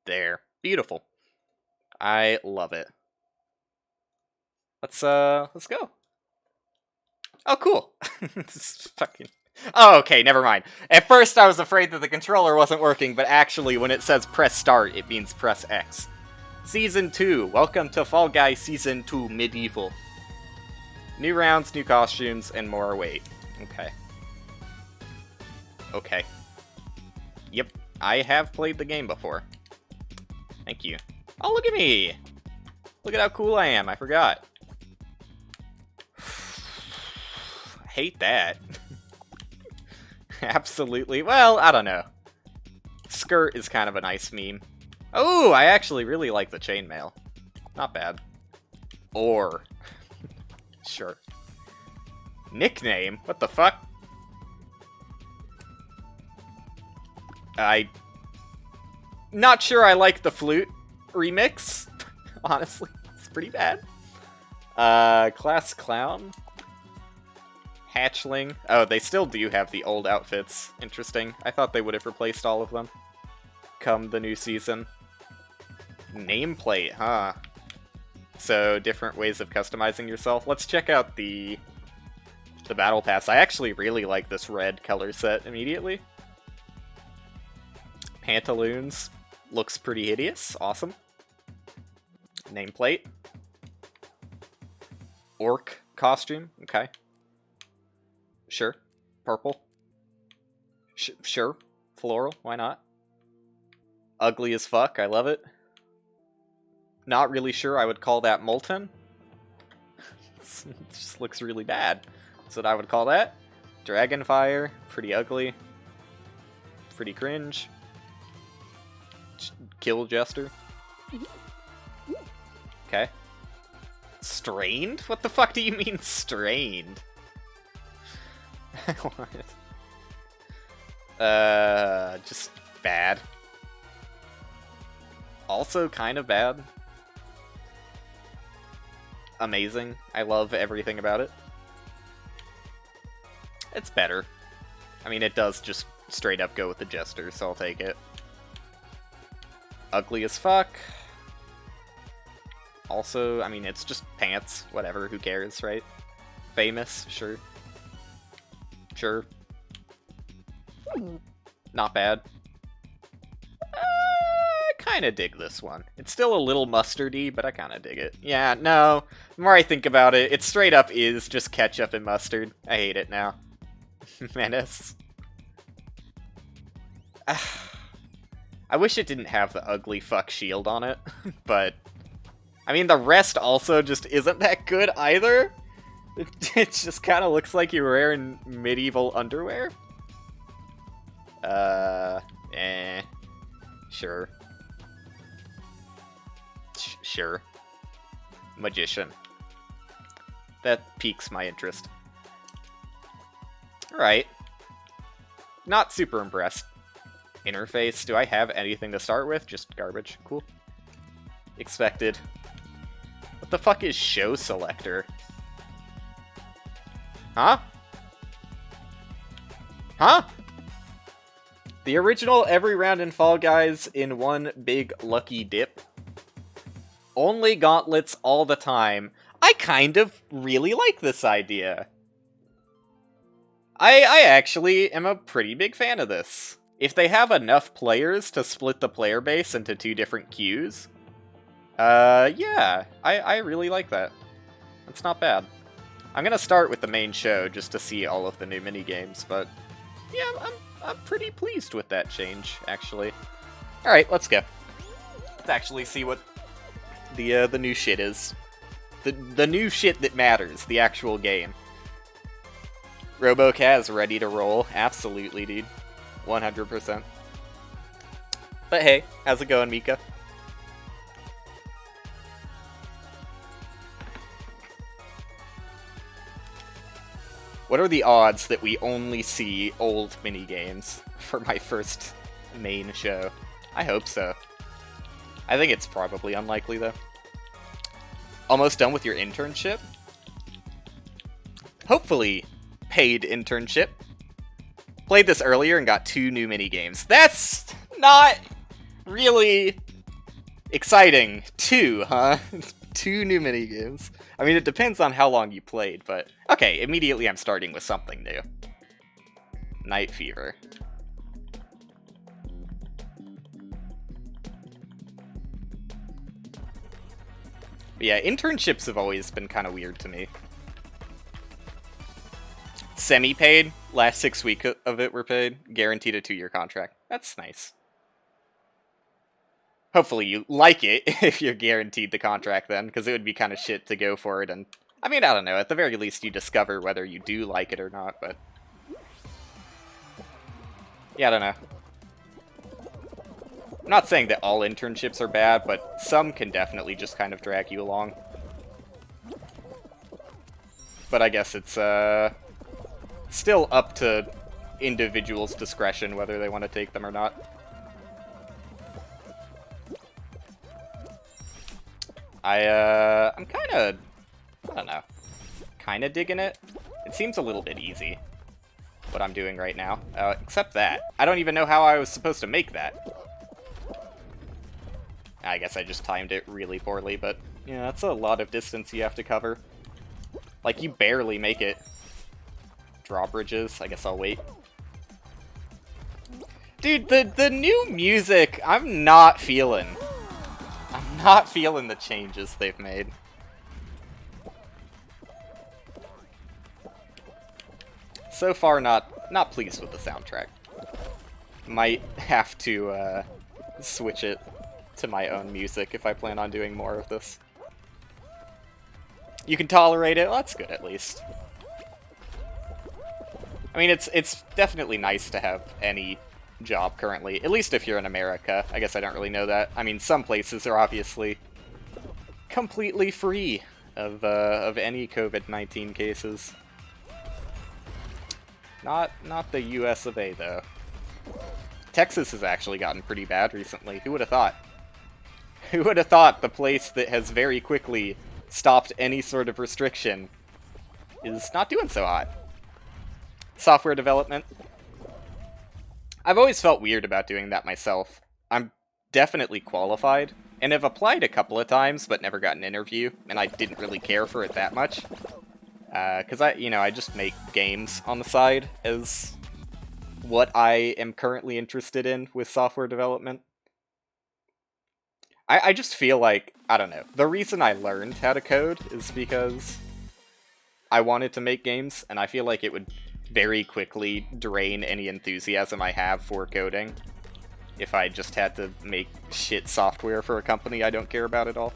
There. Beautiful. I love it. Let's go. Oh, cool. This is fucking... Oh, okay, never mind. At first I was afraid that the controller wasn't working, but actually when it says press start, it means press X. Season 2. Welcome to Fall Guys Season 2 Medieval. New rounds, new costumes, and more await. Okay. Okay. Yep, I have played the game before. Thank you. Oh, look at me! Look at how cool I am, I forgot. Hate that. Absolutely. Well, I don't know. Skirt is kind of a nice meme. Oh, I actually really like the chainmail. Not bad. Or. Sure. Nickname? What the fuck? Not sure I like the flute remix. Honestly, it's pretty bad. Class clown? Hatchling. Oh, they still do have the old outfits. Interesting. I thought they would have replaced all of them come the new season. Nameplate, huh? So, different ways of customizing yourself. Let's check out the battle pass. I actually really like this red color set immediately. Pantaloons. Looks pretty hideous. Awesome. Nameplate. Orc costume. Okay. Sure. Purple. Sure. Floral. Why not? Ugly as fuck. I love it. Not really sure I would call that molten. It just looks really bad. That's what I would call that. Dragonfire. Pretty ugly. Pretty cringe. Kill Jester. Okay. Strained? What the fuck do you mean strained? What? Just bad. Also kind of bad. Amazing. I love everything about it. It's better. I mean, it does just straight up go with the Jester, so I'll take it. Ugly as fuck. Also, I mean, it's just pants. Whatever, who cares, right? Famous, sure. Sure. Not bad. I kinda dig this one. It's still a little mustardy, but I kinda dig it. Yeah, no. The more I think about it, it straight up is just ketchup and mustard. I hate it now. Menace. I wish it didn't have the ugly fuck shield on it, but... I mean, the rest also just isn't that good either. It just kind of looks like you're wearing medieval underwear. Sure. Sure. Magician. That piques my interest. Alright. Not super impressed. Interface. Do I have anything to start with? Just garbage. Cool. Expected. What the fuck is show selector? Huh? Huh? The original every round in Fall Guys in one big lucky dip. Only gauntlets all the time. I kind of really like this idea. I actually am a pretty big fan of this. If they have enough players to split the player base into two different queues, yeah, I really like that. It's not bad. I'm gonna start with the main show just to see all of the new minigames, but yeah, I'm pretty pleased with that change, actually. Alright, let's go. Let's actually see what the new shit is. The new shit that matters, the actual game. RoboCaz ready to roll. Absolutely, dude. 100%. But hey, how's it going, Mika? What are the odds that we only see old minigames for my first main show? I hope so. I think it's probably unlikely, though. Almost done with your internship? Hopefully, paid internship. Played this earlier and got 2 new minigames. That's not really Exciting. 2, huh? 2 new minigames. I mean, it depends on how long you played, but... Okay, immediately I'm starting with something new. Night Fever. But yeah, internships have always been kind of weird to me. Semi-paid. Last 6 weeks of it were paid. Guaranteed a 2-year contract. That's nice. Hopefully you like it if you're guaranteed the contract then, because it would be kind of shit to go for it and... I mean, I don't know, at the very least you discover whether you do like it or not, but... Yeah, I don't know. I'm not saying that all internships are bad, but some can definitely just kind of drag you along. But I guess it's, still up to individuals' discretion whether they want to take them or not. I'm kinda... I don't know. Kinda digging it. It seems a little bit easy, what I'm doing right now. Except that. I don't even know how I was supposed to make that. I guess I just timed it really poorly, but... Yeah, that's a lot of distance you have to cover. Like, you barely make it. Drawbridges. I guess I'll wait. Dude, the new music, I'm not feeling. I'm not feeling the changes they've made. So far, not pleased with the soundtrack. Might have to switch it to my own music if I plan on doing more of this. You can tolerate it? Well, that's good at least. I mean, it's definitely nice to have any job currently, at least if you're in America. I guess I don't really know that. I mean, some places are obviously completely free of any COVID-19 cases. Not the US of A, though. Texas has actually gotten pretty bad recently. Who would have thought? Who would have thought the place that has very quickly stopped any sort of restriction is not doing so hot? Software development. I've always felt weird about doing that myself. I'm definitely qualified, and have applied a couple of times, but never got an interview, and I didn't really care for it that much. Because I just make games on the side as what I am currently interested in with software development. I just feel like, I don't know, the reason I learned how to code is because I wanted to make games, and I feel like it would very quickly drain any enthusiasm I have for coding if I just had to make shit software for a company I don't care about at all.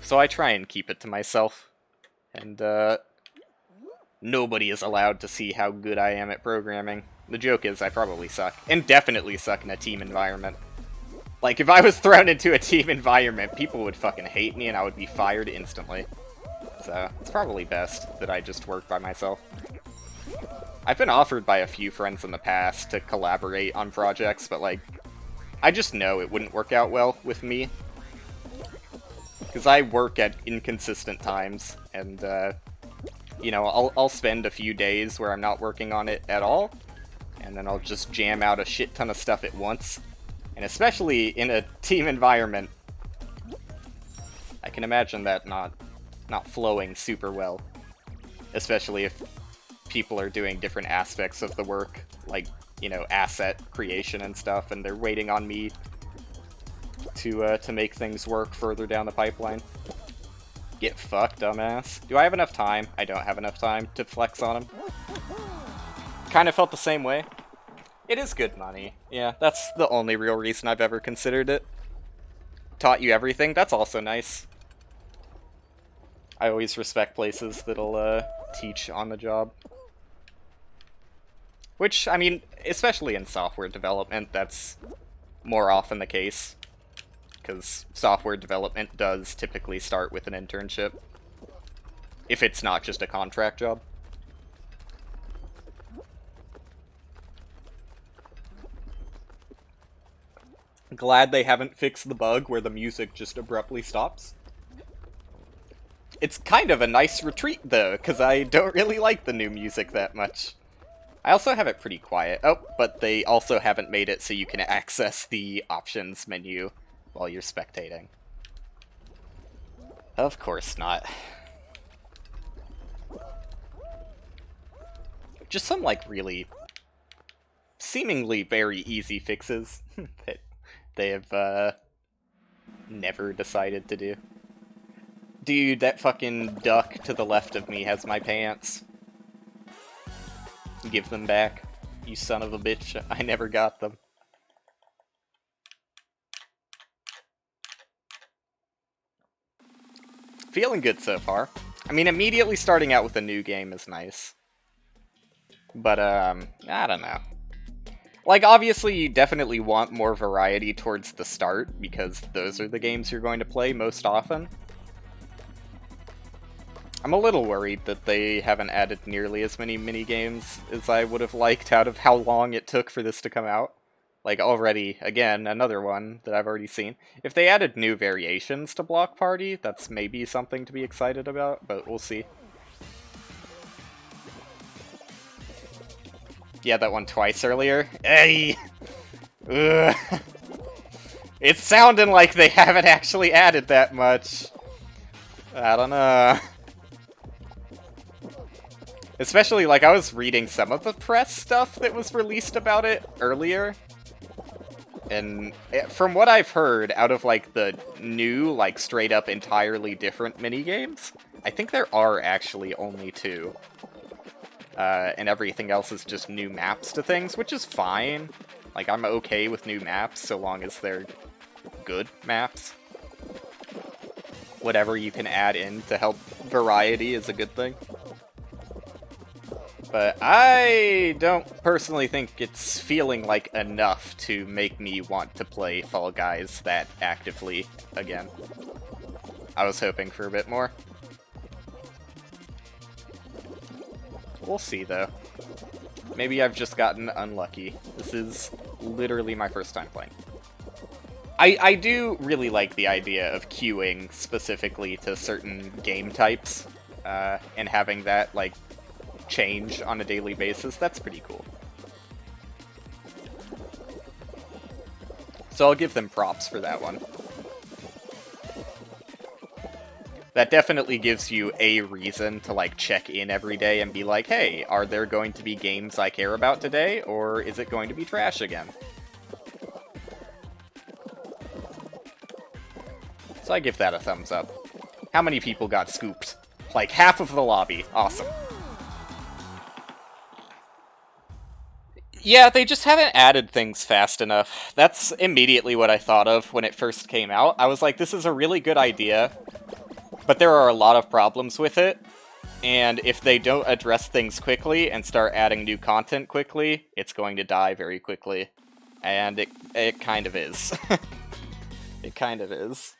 So I try and keep it to myself, and nobody is allowed to see how good I am at programming. The joke is I probably suck, and definitely suck in a team environment. Like, if I was thrown into a team environment, people would fucking hate me and I would be fired instantly. So, it's probably best that I just work by myself. I've been offered by a few friends in the past to collaborate on projects, but like, I just know it wouldn't work out well with me. Because I work at inconsistent times, and, I'll spend a few days where I'm not working on it at all, and then I'll just jam out a shit ton of stuff at once. And especially in a team environment, I can imagine that not flowing super well. Especially if people are doing different aspects of the work, like, asset creation and stuff, and they're waiting on me to make things work further down the pipeline. Get fucked, dumbass. Do I have enough time? I don't have enough time to flex on him. Kind of felt the same way. It is good money. Yeah, that's the only real reason I've ever considered it. Taught you everything? That's also nice. I always respect places that'll teach on the job. Which, I mean, especially in software development, that's more often the case. Because software development does typically start with an internship. If it's not just a contract job. Glad they haven't fixed the bug where the music just abruptly stops. It's kind of a nice retreat, though, because I don't really like the new music that much. I also have it pretty quiet. Oh, but they also haven't made it so you can access the options menu while you're spectating. Of course not. Just some, like, really seemingly very easy fixes that they have, never decided to do. Dude, that fucking duck to the left of me has my pants. Give them back, you son of a bitch. I never got them. Feeling good so far. I mean, immediately starting out with a new game is nice. But, I don't know. Like, obviously, you definitely want more variety towards the start, because those are the games you're going to play most often. I'm a little worried that they haven't added nearly as many minigames as I would have liked out of how long it took for this to come out. Like, already, again, another one that I've already seen. If they added new variations to Block Party, that's maybe something to be excited about, but we'll see. Yeah, that one twice earlier. Hey! Ugh. It's sounding like they haven't actually added that much. I don't know. Especially, like, I was reading some of the press stuff that was released about it earlier. And from what I've heard, out of, like, the new, like, straight-up entirely different minigames, I think there are actually only 2. And everything else is just new maps to things, which is fine. Like, I'm okay with new maps, so long as they're good maps. Whatever you can add in to help variety is a good thing. But I don't personally think it's feeling like enough to make me want to play Fall Guys that actively again. I was hoping for a bit more. We'll see, though. Maybe I've just gotten unlucky. This is literally my first time playing. I do really like the idea of queuing specifically to certain game types, and having that, like, change on a daily basis. That's pretty cool. So I'll give them props for that one. That definitely gives you a reason to, like, check in every day and be like, hey, are there going to be games I care about today, or is it going to be trash again? So I give that a thumbs up. How many people got scooped? Like, half of the lobby. Awesome. Yeah, they just haven't added things fast enough. That's immediately what I thought of when it first came out. I was like, this is a really good idea, but there are a lot of problems with it, and if they don't address things quickly and start adding new content quickly, it's going to die very quickly. And it kind of is. It kind of is.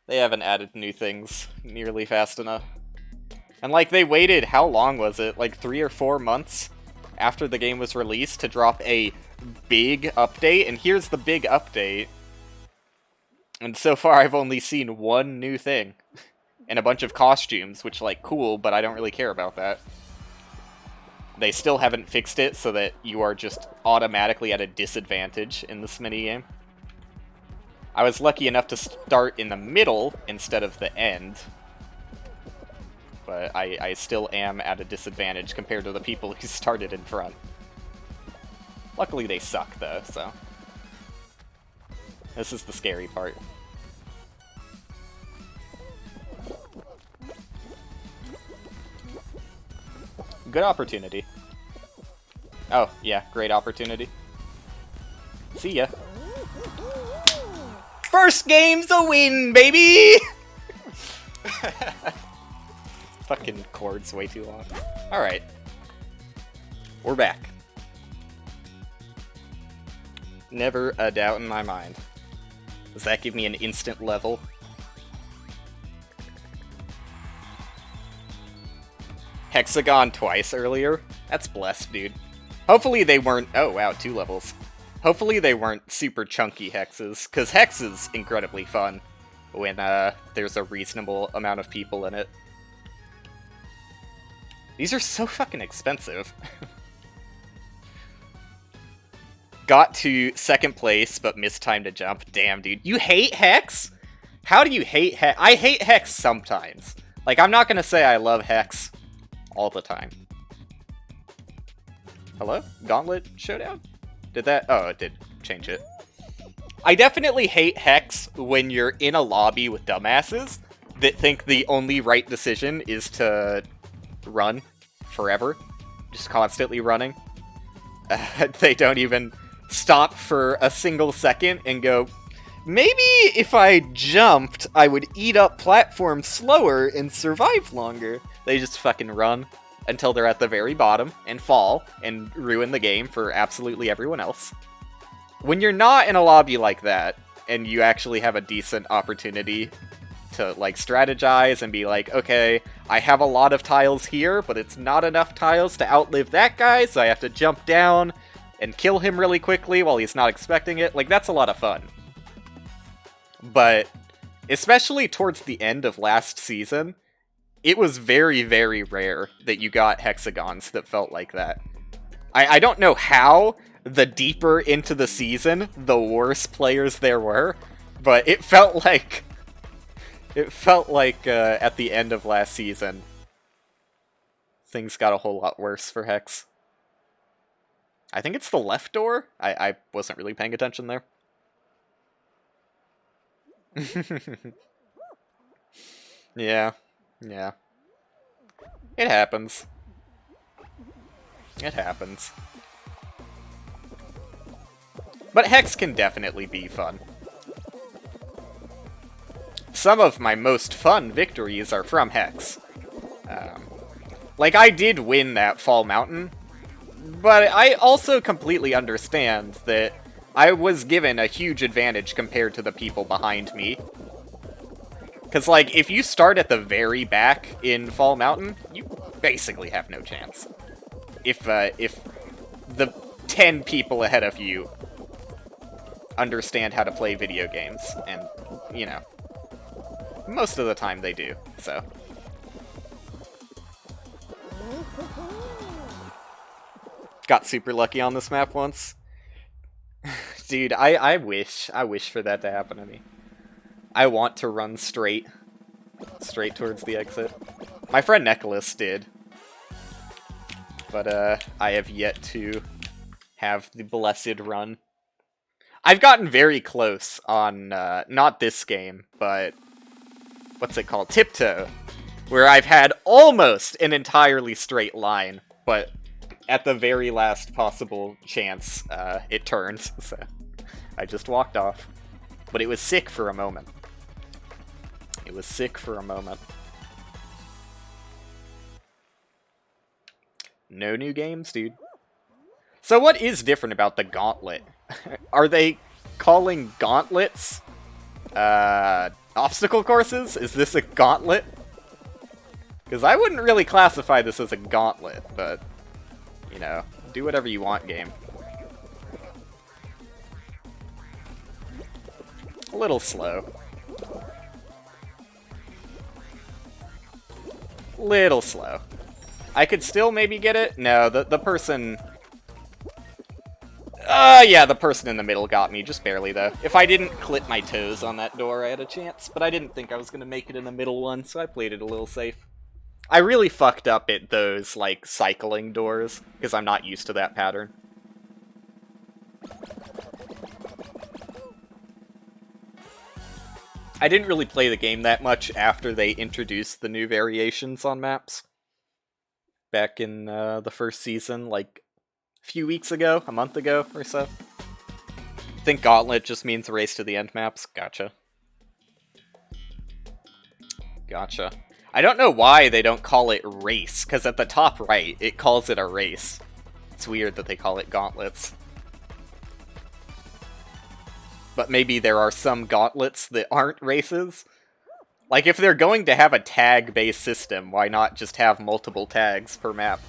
They haven't added new things nearly fast enough. And, like, they waited, how long was it? Like 3 or 4 months after the game was released to drop a big update, and here's the big update. And so far I've only seen one new thing. And a bunch of costumes, which, like, cool, but I don't really care about that. They still haven't fixed it so that you are just automatically at a disadvantage in this minigame. I was lucky enough to start in the middle instead of the end. But I still am at a disadvantage compared to the people who started in front. Luckily they suck, though, so... This is the scary part. Good opportunity. Oh, yeah, great opportunity. See ya. First game's a win, baby! Fucking chord's way too long. Alright. We're back. Never a doubt in my mind. Does that give me an instant level? Hexagon twice earlier? That's blessed, dude. Hopefully they weren't... Oh, wow, 2 levels. Hopefully they weren't super chunky hexes, because hex is incredibly fun when there's a reasonable amount of people in it. These are so fucking expensive. got to second place, but missed time to jump. Damn, dude. You hate Hex? How do you hate Hex? I hate Hex sometimes. Like, I'm not gonna say I love Hex all the time. Hello? Gauntlet Showdown? Did that? Oh, it did change it. I definitely hate Hex when you're in a lobby with dumbasses that think the only right decision is to run forever. Just constantly running. They don't even stop for a single second and go, maybe if I jumped, I would eat up platforms slower and survive longer. They just fucking run until they're at the very bottom and fall and ruin the game for absolutely everyone else. When you're not in a lobby like that, and you actually have a decent opportunity to, like, strategize and be like, okay, I have a lot of tiles here, but it's not enough tiles to outlive that guy, so I have to jump down and kill him really quickly while he's not expecting it. Like, that's a lot of fun. But, especially towards the end of last season, it was very, very rare that you got hexagons that felt like that. I don't know how the deeper into the season, the worse players there were, but it felt like at the end of last season, things got a whole lot worse for Hex. I think it's the left door. I wasn't really paying attention there. Yeah. It happens. It happens. But Hex can definitely be fun. Some of my most fun victories are from Hex. Like, I did win that Fall Mountain, but I also completely understand that I was given a huge advantage compared to the people behind me. Because, like, if you start at the very back in Fall Mountain, you basically have no chance. If the 10 people ahead of you understand how to play video games, and, you know, most of the time they do, so. Got super lucky on this map once. Dude, I wish for that to happen to me. I want to run straight towards the exit. My friend Nicholas did. But, I have yet to have the blessed run. I've gotten very close on, not this game, but what's it called? Tiptoe. Where I've had almost an entirely straight line, but at the very last possible chance, it turned, so I just walked off. But it was sick for a moment. It was sick for a moment. No new games, dude. So what is different about the Gauntlet? Are they calling gauntlets obstacle courses? Is this a gauntlet? Because I wouldn't really classify this as a gauntlet, but, you know, do whatever you want, game. A little slow. Little slow. I could still maybe get it? No, the person... yeah, the person in the middle got me, just barely, though. If I didn't clip my toes on that door, I had a chance, but I didn't think I was going to make it in the middle one, so I played it a little safe. I really fucked up at those, like, cycling doors, because I'm not used to that pattern. I didn't really play the game that much after they introduced the new variations on maps. Back in the first season, like, a few weeks ago, a month ago or so. I think Gauntlet just means race to the end maps. Gotcha. Gotcha. I don't know why they don't call it race, because at the top right, it calls it a race. It's weird that they call it gauntlets. But maybe there are some gauntlets that aren't races? Like, if they're going to have a tag-based system, why not just have multiple tags per map?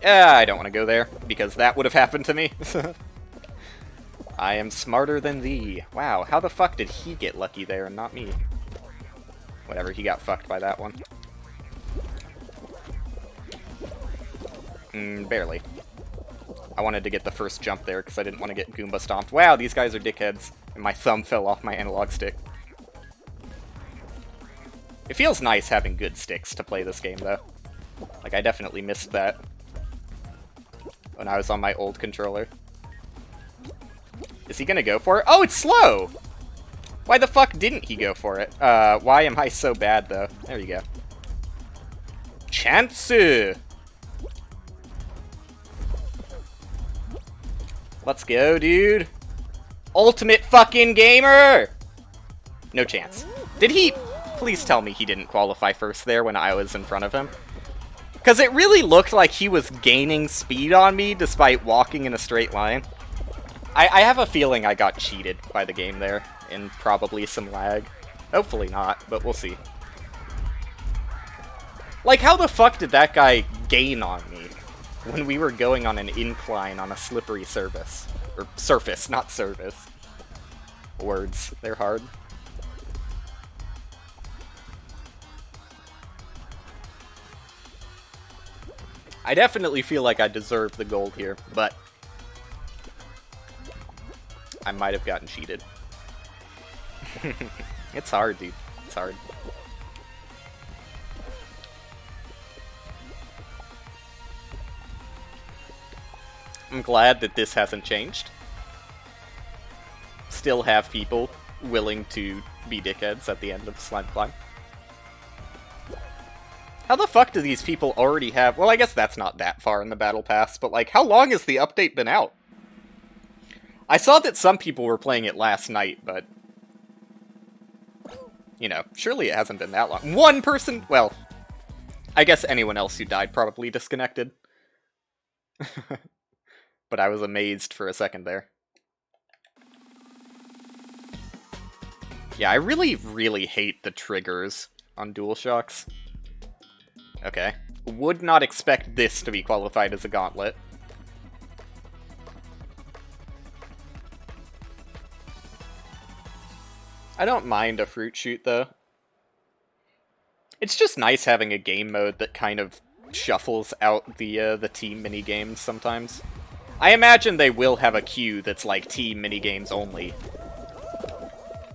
I don't want to go there, because that would have happened to me. I am smarter than thee. Wow, how the fuck did he get lucky there and not me? Whatever, he got fucked by that one. Barely. I wanted to get the first jump there because I didn't want to get Goomba stomped. Wow, these guys are dickheads. And my thumb fell off my analog stick. It feels nice having good sticks to play this game, though. Like, I definitely missed that when I was on my old controller. Is he gonna go for it? Oh, it's slow! Why the fuck didn't he go for it? Why am I so bad, though? There you go. Chance! Let's go, dude. Ultimate fucking gamer! No chance. Did he... Please tell me he didn't qualify first there when I was in front of him. Because it really looked like he was gaining speed on me despite walking in a straight line. I have a feeling I got cheated by the game there, and probably some lag. Hopefully not, but we'll see. Like, how the fuck did that guy gain on me when we were going on an incline on a slippery surface? Or surface, not service. Words, they're hard. I definitely feel like I deserve the gold here, but I might have gotten cheated. It's hard, dude. It's hard. I'm glad that this hasn't changed. Still have people willing to be dickheads at the end of Slime Climb. How the fuck do these people already have... Well, I guess that's not that far in the Battle Pass, but, like, how long has the update been out? I saw that some people were playing it last night, but... You know, surely it hasn't been that long. One person... Well, I guess anyone else who died probably disconnected. But I was amazed for a second there. Yeah, I really, really hate the triggers on DualShocks. Okay. Would not expect this to be qualified as a gauntlet. I don't mind a fruit shoot, though. It's just nice having a game mode that kind of shuffles out the team minigames sometimes. I imagine they will have a queue that's like team minigames only.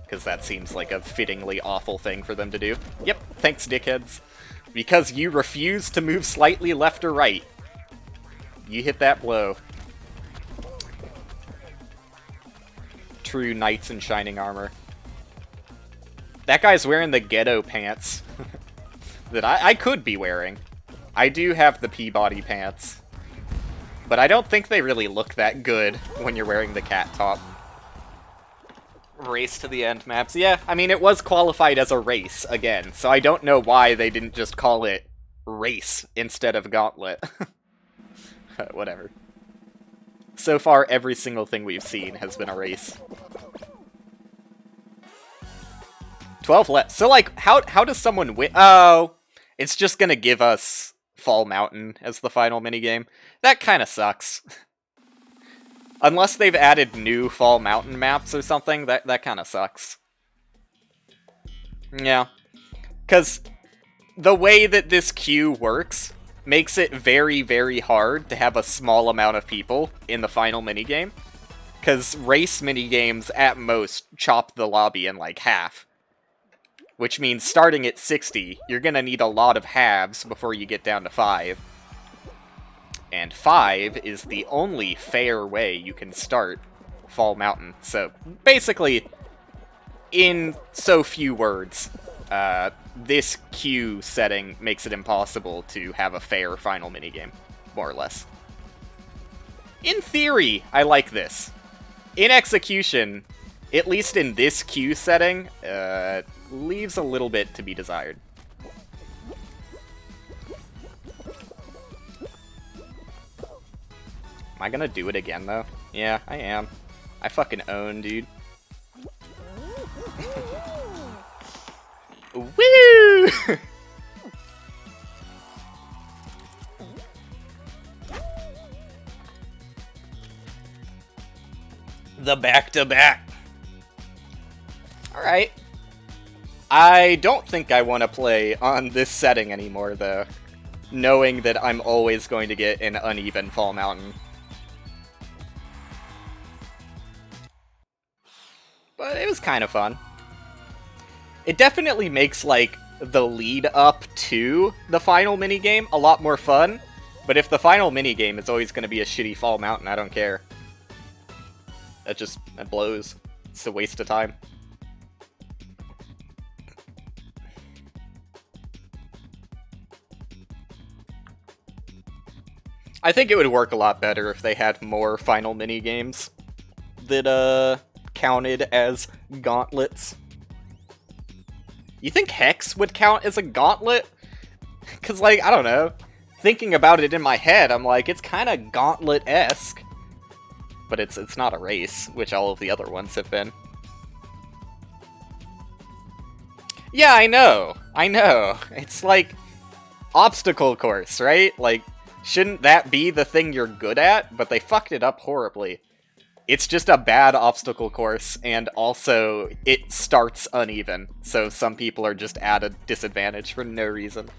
Because that seems like a fittingly awful thing for them to do. Yep, thanks, dickheads. Because you refuse to move slightly left or right. You hit that blow. True knights in shining armor. That guy's wearing the ghetto pants that I could be wearing. I do have the Peabody pants. But I don't think they really look that good when you're wearing the cat top. Race to the end maps. Yeah, I mean, it was qualified as a race, again, so I don't know why they didn't just call it race instead of gauntlet. Whatever. So far, every single thing we've seen has been a race. 12 left. So, like, how does someone win? Oh, it's just gonna give us Fall Mountain as the final minigame. That kind of sucks. Unless they've added new Fall Mountain maps or something, that kind of sucks. Yeah. Because the way that this queue works makes it very, very hard to have a small amount of people in the final minigame. Because race minigames, at most, chop the lobby in, like, half. Which means starting at 60, you're gonna need a lot of halves before you get down to 5. And 5 is the only fair way you can start Fall Mountain. So, basically, in so few words, this queue setting makes it impossible to have a fair final minigame, more or less. In theory, I like this. In execution, at least in this queue setting, leaves a little bit to be desired. Am I gonna do it again, though? Yeah, I am. I fucking own, dude. Woo! The back-to-back. Alright. I don't think I want to play on this setting anymore, though. knowing that I'm always going to get an uneven Fall Mountain. But it was kind of fun. It definitely makes, like, the lead up to the final minigame a lot more fun, but if the final minigame is always going to be a shitty Fall Mountain, I don't care. That blows. It's a waste of time. I think it would work a lot better if they had more final minigames that, counted as gauntlets. You think Hex would count as a gauntlet? Because, like, I don't know. Thinking about it in my head, I'm like, it's kind of gauntlet-esque. But it's not a race, which all of the other ones have been. Yeah, I know. It's like obstacle course, right? Like, shouldn't that be the thing you're good at? But they fucked it up horribly. It's just a bad obstacle course, and also it starts uneven, so some people are just at a disadvantage for no reason.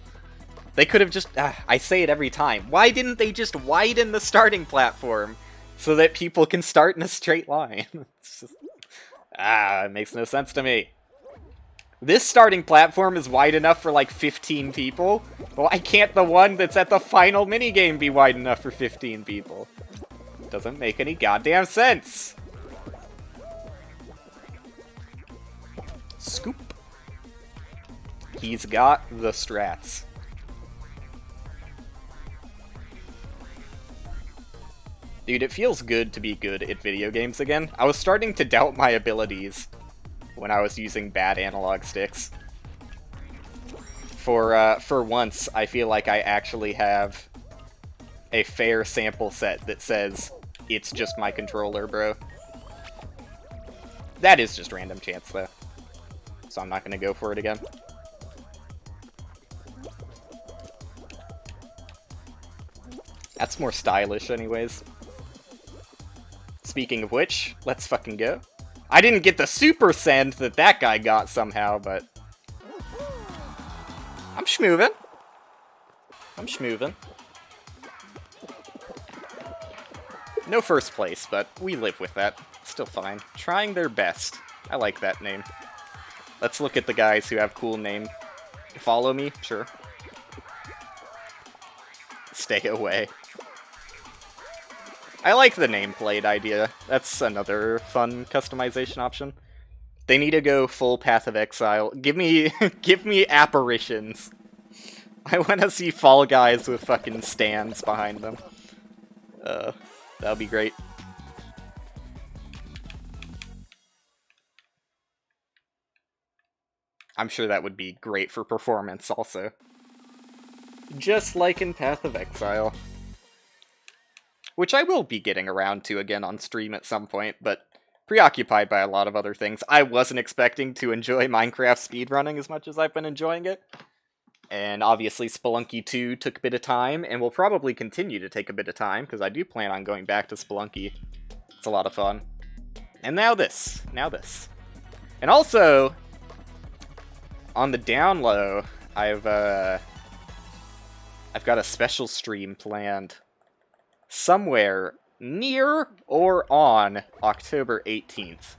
They could have just... I say it every time. Why didn't they just widen the starting platform so that people can start in a straight line? It's just... it makes no sense to me. This starting platform is wide enough for like 15 people. Why can't the one that's at the final minigame be wide enough for 15 people? Doesn't make any goddamn sense. Scoop. He's got the strats. Dude, it feels good to be good at video games again. I was starting to doubt my abilities when I was using bad analog sticks. For once, I feel like I actually have a fair sample set that says, it's just my controller, bro. That is just random chance, though. So I'm not gonna go for it again. That's more stylish, anyways. Speaking of which, let's fucking go. I didn't get the super send that guy got somehow, but... I'm schmoovin'. No first place, but we live with that. Still fine. Trying their best. I like that name. Let's look at the guys who have cool name. Follow me? Sure. Stay away. I like the nameplate idea. That's another fun customization option. They need to go full Path of Exile. Give me apparitions. I want to see Fall Guys with fucking stands behind them. That'll be great. I'm sure that would be great for performance also. Just like in Path of Exile. Which I will be getting around to again on stream at some point, but preoccupied by a lot of other things. I wasn't expecting to enjoy Minecraft speedrunning as much as I've been enjoying it. And obviously Spelunky 2 took a bit of time, and will probably continue to take a bit of time, because I do plan on going back to Spelunky. It's a lot of fun. And now this. And also, on the down low, I've got a special stream planned somewhere near or on October 18th,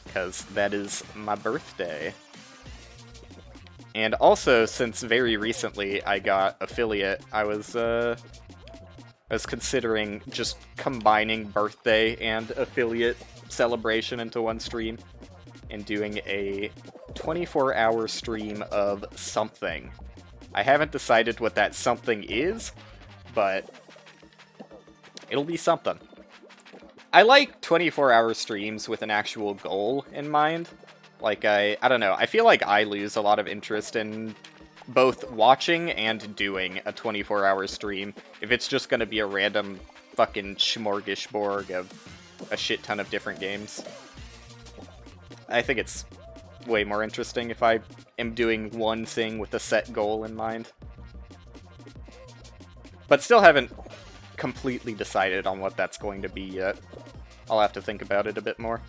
because that is my birthday. And also, since very recently I got affiliate, I was considering just combining birthday and affiliate celebration into one stream, and doing a 24-hour stream of something. I haven't decided what that something is, but it'll be something. I like 24-hour streams with an actual goal in mind. Like, I don't know, I feel like I lose a lot of interest in both watching and doing a 24-hour stream if it's just gonna be a random fucking smorgasbord of a shit ton of different games. I think it's way more interesting if I am doing one thing with a set goal in mind. But still haven't completely decided on what that's going to be yet. I'll have to think about it a bit more.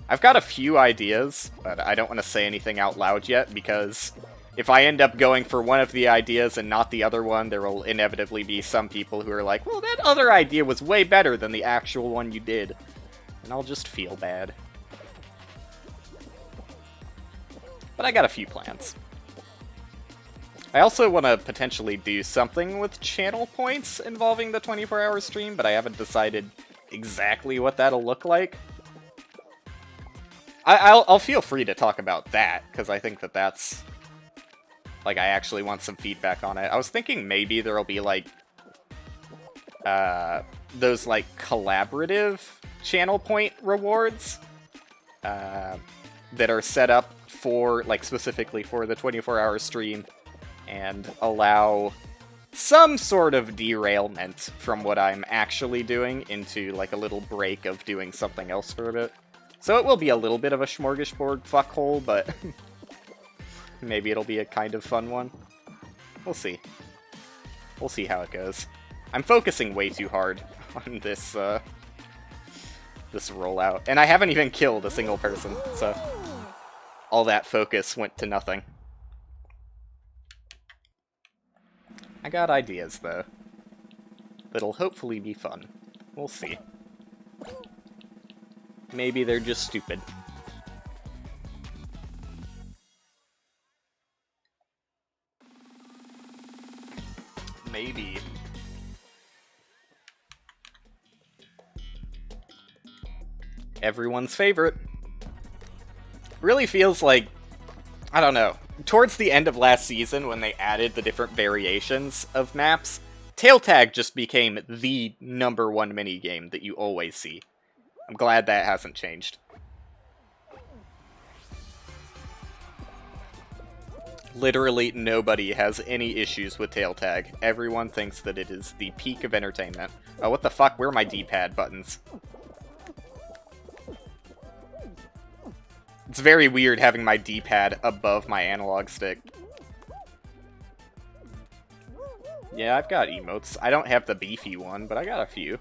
I've got a few ideas, but I don't want to say anything out loud yet, because if I end up going for one of the ideas and not the other one, there will inevitably be some people who are like, well, that other idea was way better than the actual one you did. And I'll just feel bad. But I got a few plans. I also want to potentially do something with channel points involving the 24-hour stream, but I haven't decided exactly what that'll look like. I'll feel free to talk about that, because I think that that's... Like, I actually want some feedback on it. I was thinking maybe there'll be, like... those, like, collaborative channel point rewards. That are set up for, like, specifically for the 24-hour stream. And allow some sort of derailment from what I'm actually doing into, like, a little break of doing something else for a bit. So it will be a little bit of a smorgasbord fuckhole, but maybe it'll be a kind of fun one. We'll see. We'll see how it goes. I'm focusing way too hard on this, this rollout. And I haven't even killed a single person, so all that focus went to nothing. I got ideas, though, that'll hopefully be fun. We'll see. Maybe they're just stupid. Maybe. Everyone's favorite. Really feels like, I don't know, towards the end of last season when they added the different variations of maps, tail tag just became the #1 minigame that you always see. I'm glad that hasn't changed. Literally nobody has any issues with tail tag. Everyone thinks that it is the peak of entertainment. Oh, what the fuck? Where are my D-pad buttons? It's very weird having my D-pad above my analog stick. Yeah, I've got emotes. I don't have the beefy one, but I got a few.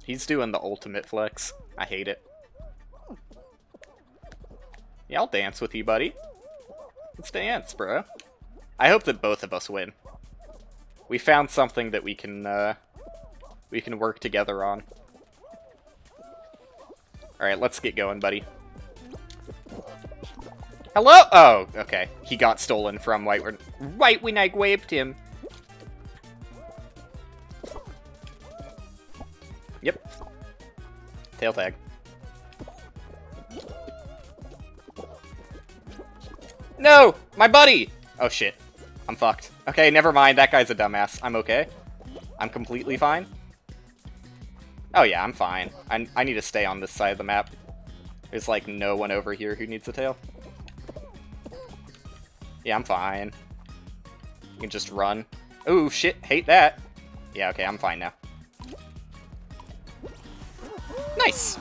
He's doing the ultimate flex. I hate it. Yeah, I'll dance with you, buddy. Let's dance, bro. I hope that both of us win. We found something that we can work together on. Alright, let's get going, buddy. Hello? Oh, okay. He got stolen from right when I waved him. Yep. Tail tag. No! My buddy! Oh shit. I'm fucked. Okay, never mind. That guy's a dumbass. I'm okay. I'm completely fine. Oh yeah, I'm fine. I need to stay on this side of the map. There's like no one over here who needs a tail. Yeah, I'm fine. You can just run. Ooh, shit, hate that. Yeah, okay, I'm fine now. Nice!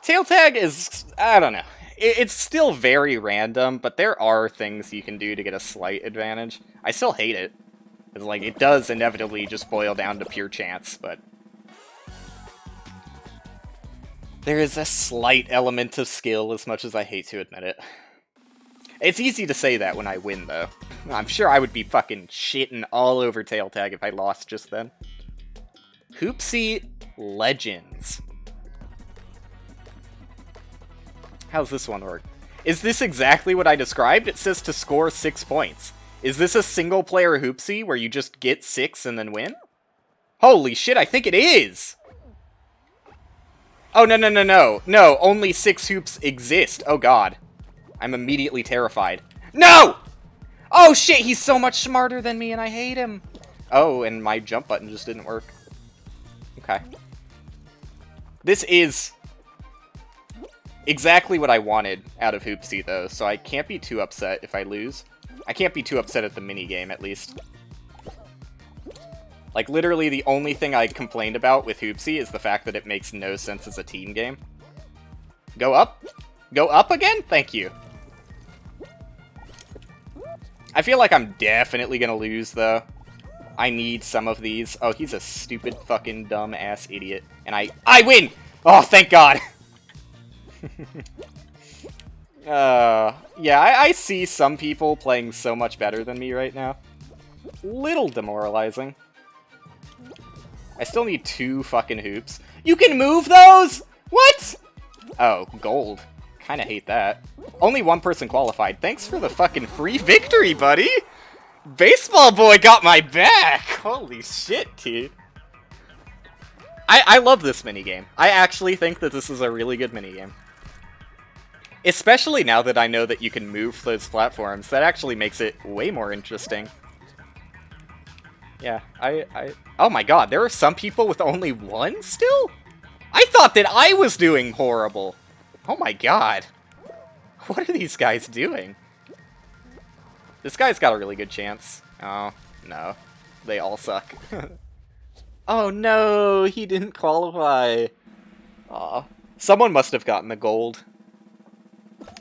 Tail tag is, I don't know. It's still very random, but there are things you can do to get a slight advantage. I still hate it. It's like, it does inevitably just boil down to pure chance, but there is a slight element of skill, as much as I hate to admit it. It's easy to say that when I win, though. I'm sure I would be fucking shitting all over tail tag if I lost just then. Hoopsie Legends. How's this one work? Is this exactly what I described? It says to score 6 points. Is this a single-player Hoopsie where you just get 6 and then win? Holy shit, I think it is! Oh, no, no, no, no. No, only 6 hoops exist. Oh, God. I'm immediately terrified. No! Oh, shit, he's so much smarter than me, and I hate him. Oh, and my jump button just didn't work. Okay. This is exactly what I wanted out of Hoopsie, though, so I can't be too upset if I lose. I can't be too upset at the minigame, at least. Like, literally the only thing I complained about with Hoopsie is the fact that it makes no sense as a team game. Go up? Go up again? Thank you. I feel like I'm definitely gonna lose, though. I need some of these. Oh, he's a stupid fucking dumb-ass idiot. And I win! Oh, thank God! Yeah, I see some people playing so much better than me right now. Little demoralizing. I still need 2 fucking hoops. You can move those?! What?! Oh, gold. Kinda hate that. Only 1 person qualified. Thanks for the fucking free victory, buddy! Baseball boy got my back! Holy shit, dude. I love this minigame. I actually think that this is a really good minigame. Especially now that I know that you can move those platforms. That actually makes it way more interesting. Yeah, oh my god, there are some people with only 1 still? I thought that I was doing horrible! Oh my god. What are these guys doing? This guy's got a really good chance. Oh, no. They all suck. Oh no, he didn't qualify. Aw. Someone must have gotten the gold.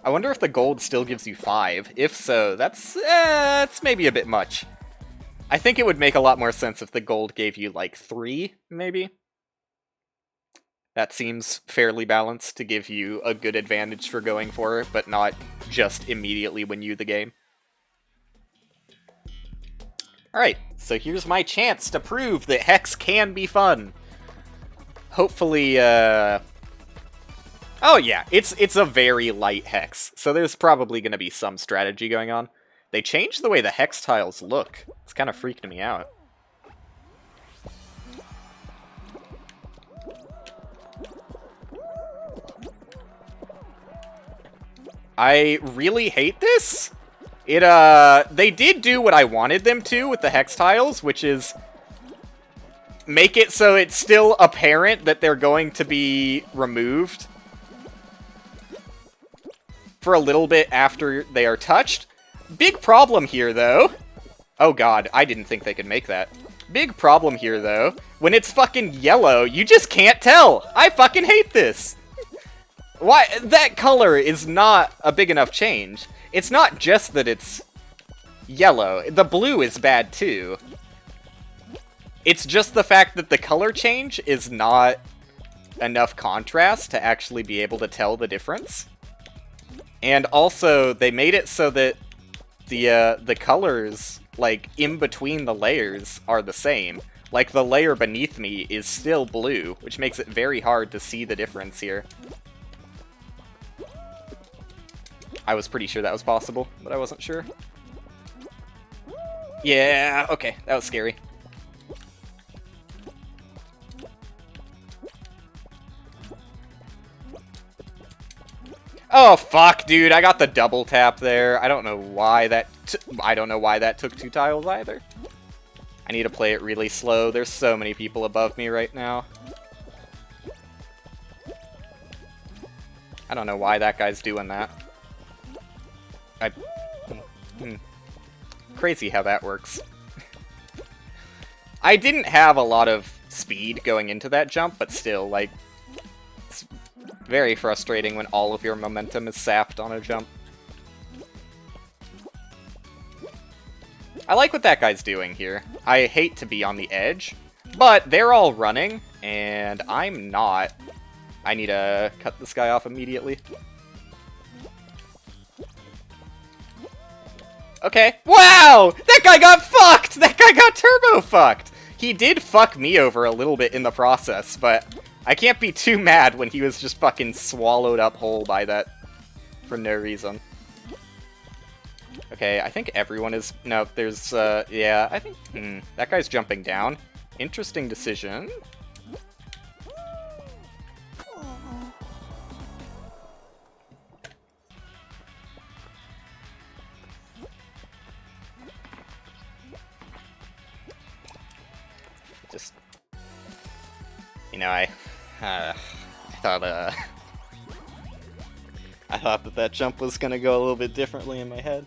I wonder if the gold still gives you 5. If so, that's maybe a bit much. I think it would make a lot more sense if the gold gave you, like, 3, maybe? That seems fairly balanced to give you a good advantage for going for it, but not just immediately win you the game. Alright, so here's my chance to prove that Hex can be fun. Hopefully, oh yeah, it's a very light Hex, so there's probably going to be some strategy going on. They changed the way the Hex tiles look. It's kind of freaked me out. I really hate this. They did do what I wanted them to with the Hex tiles, which is make it so it's still apparent that they're going to be removed for a little bit after they are touched. Big problem here, though. Oh god, I didn't think they could make that. Big problem here, though. When it's fucking yellow, you just can't tell. I fucking hate this. Why? That color is not a big enough change. It's not just that it's yellow. The blue is bad, too. It's just the fact that the color change is not enough contrast to actually be able to tell the difference. And also, they made it so that the colors, like, in between the layers are the same. Like, the layer beneath me is still blue, which makes it very hard to see the difference here. I was pretty sure that was possible, but I wasn't sure. Yeah, okay, that was scary. Oh fuck, dude! I got the double tap there. I don't know why that. Took 2 tiles either. I need to play it really slow. There's so many people above me right now. I don't know why that guy's doing that. Crazy how that works. I didn't have a lot of speed going into that jump, but still, like, it's very frustrating when all of your momentum is sapped on a jump. I like what that guy's doing here. I hate to be on the edge, but they're all running, and I'm not. I need to cut this guy off immediately. Okay. Wow! That guy got fucked! That guy got turbo fucked! He did fuck me over a little bit in the process, but I can't be too mad when he was just fucking swallowed up whole by that for no reason. Okay, I think everyone is... No, there's, yeah, I think... that guy's jumping down. Interesting decision. Just... You know, I thought, I thought that jump was gonna go a little bit differently in my head.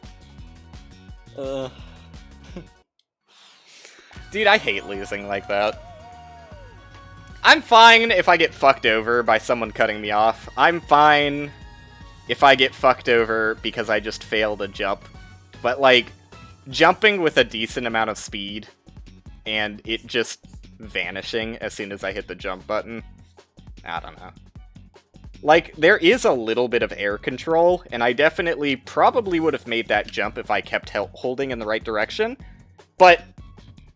Dude, I hate losing like that. I'm fine if I get fucked over by someone cutting me off. I'm fine if I get fucked over because I just failed a jump. But, like, jumping with a decent amount of speed and it just vanishing as soon as I hit the jump button, I don't know. Like, there is a little bit of air control, and I definitely probably would have made that jump if I kept holding in the right direction. But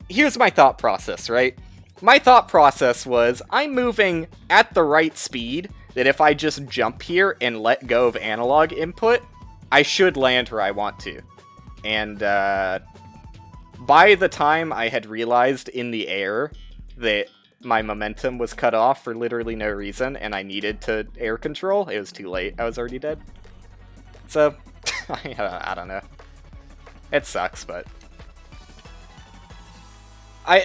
here's my thought process, right? My thought process was, I'm moving at the right speed, that if I just jump here and let go of analog input, I should land where I want to. And by the time I had realized in the air that my momentum was cut off for literally no reason, and I needed to air control, it was too late. I was already dead. So, I don't know. It sucks, but...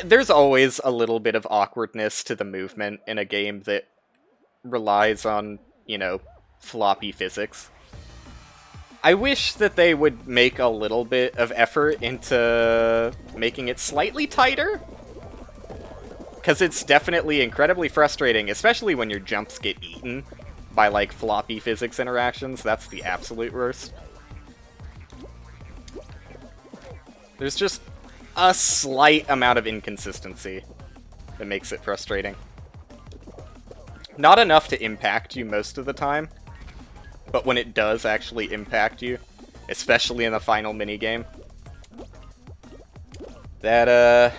there's always a little bit of awkwardness to the movement in a game that relies on, you know, floppy physics. I wish that they would make a little bit of effort into making it slightly tighter, because it's definitely incredibly frustrating, especially when your jumps get eaten by, like, floppy physics interactions. That's the absolute worst. There's just a slight amount of inconsistency that makes it frustrating. Not enough to impact you most of the time, but when it does actually impact you, especially in the final minigame, that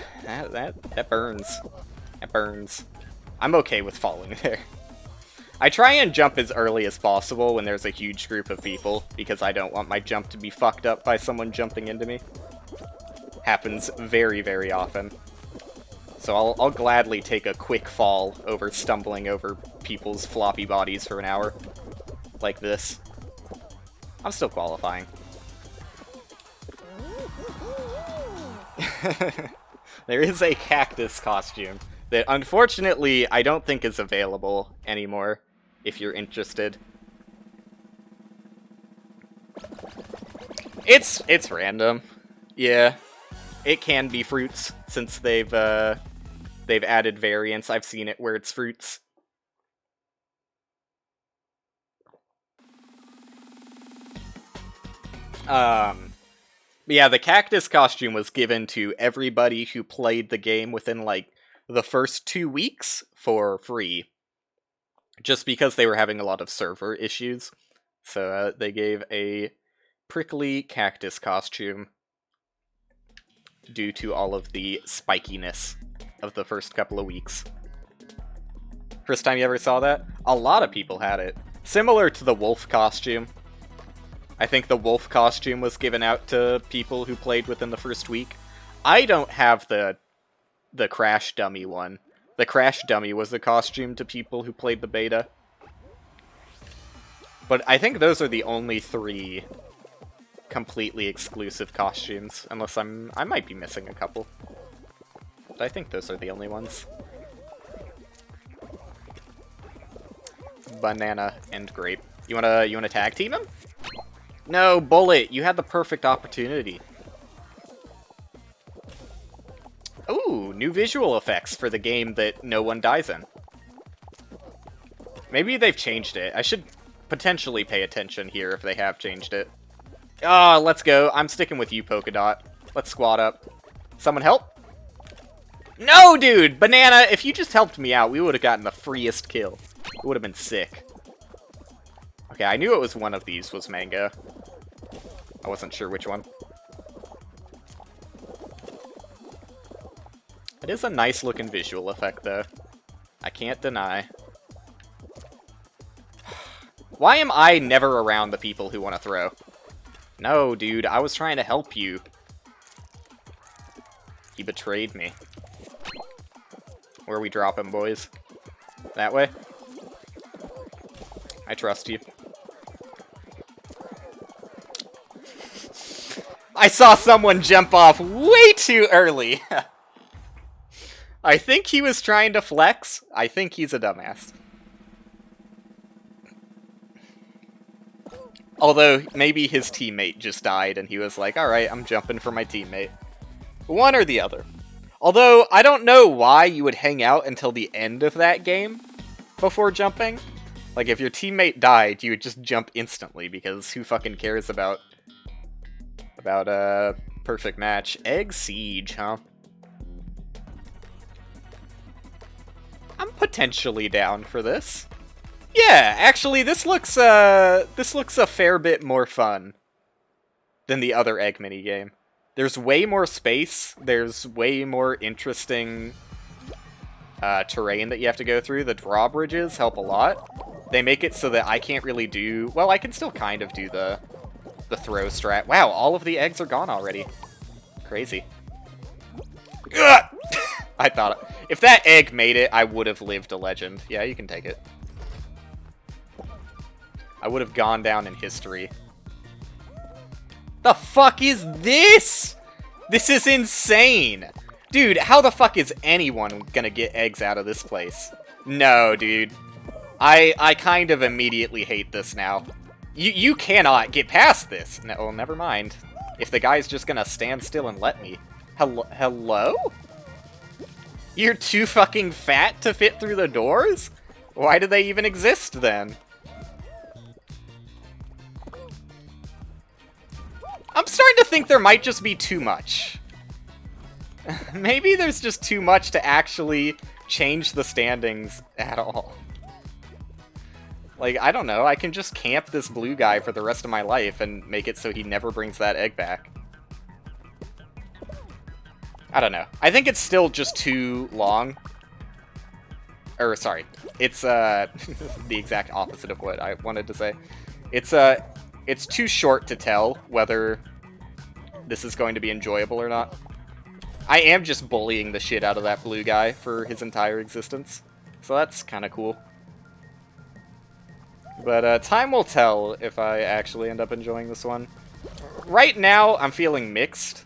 burns. That burns. I'm okay with falling there. I try and jump as early as possible when there's a huge group of people, because I don't want my jump to be fucked up by someone jumping into me. Happens very, very often. So I'll gladly take a quick fall over stumbling over people's floppy bodies for an hour. Like this. I'm still qualifying. There is a cactus costume that unfortunately I don't think is available anymore, if you're interested. It's random. Yeah. It can be fruits, since they've added variants. I've seen it where it's fruits. Yeah, the cactus costume was given to everybody who played the game within, like, the first 2 weeks for free. Just because they were having a lot of server issues. So, they gave a prickly cactus costume due to all of the spikiness of the first couple of weeks. First time you ever saw that? A lot of people had it. Similar to the wolf costume. I think the wolf costume was given out to people who played within the first week. I don't have the Crash Dummy one. The Crash Dummy was the costume to people who played the beta. But I think those are the only 3 completely exclusive costumes, unless I might be missing a couple. But I think those are the only ones. Banana and grape. You wanna tag team him? No, Bullet, you had the perfect opportunity. Ooh, new visual effects for the game that no one dies in. Maybe they've changed it. I should potentially pay attention here if they have changed it. Oh, let's go. I'm sticking with you, Polka Dot. Let's squad up. Someone help? No, dude! Banana, if you just helped me out, we would have gotten the freest kill. It would have been sick. Okay, I knew it was one of these was Mango. I wasn't sure which one. It is a nice looking visual effect, though. I can't deny. Why am I never around the people who want to throw? No, dude, I was trying to help you. He betrayed me. Where are we dropping, boys? That way? I trust you. I saw someone jump off way too early. I think he was trying to flex. I think he's a dumbass. Although, maybe his teammate just died and he was like, alright, I'm jumping for my teammate. One or the other. Although, I don't know why you would hang out until the end of that game before jumping. Like, if your teammate died, you would just jump instantly, because who fucking cares about a perfect match. Egg Siege, huh? I'm potentially down for this. Yeah, actually, this looks a fair bit more fun than the other egg minigame. There's way more space. There's way more interesting terrain that you have to go through. The drawbridges help a lot. They make it so that I can't really do... Well, I can still kind of do the throw strat. Wow, all of the eggs are gone already. Crazy. Ugh! I thought... If that egg made it, I would have lived a legend. Yeah, you can take it. I would have gone down in history. The fuck is this? This is insane! Dude, how the fuck is anyone gonna get eggs out of this place? No, dude. I kind of immediately hate this now. You cannot get past this. No, well, never mind. If the guy's just gonna stand still and let me. Hello? You're too fucking fat to fit through the doors? Why do they even exist, then? I'm starting to think there might just be too much. Maybe there's just too much to actually change the standings at all. Like, I don't know, I can just camp this blue guy for the rest of my life and make it so he never brings that egg back. I don't know. I think it's still just too long. Or, sorry. It's, the exact opposite of what I wanted to say. It's too short to tell whether this is going to be enjoyable or not. I am just bullying the shit out of that blue guy for his entire existence. So that's kind of cool. But time will tell if I actually end up enjoying this one. Right now, I'm feeling mixed.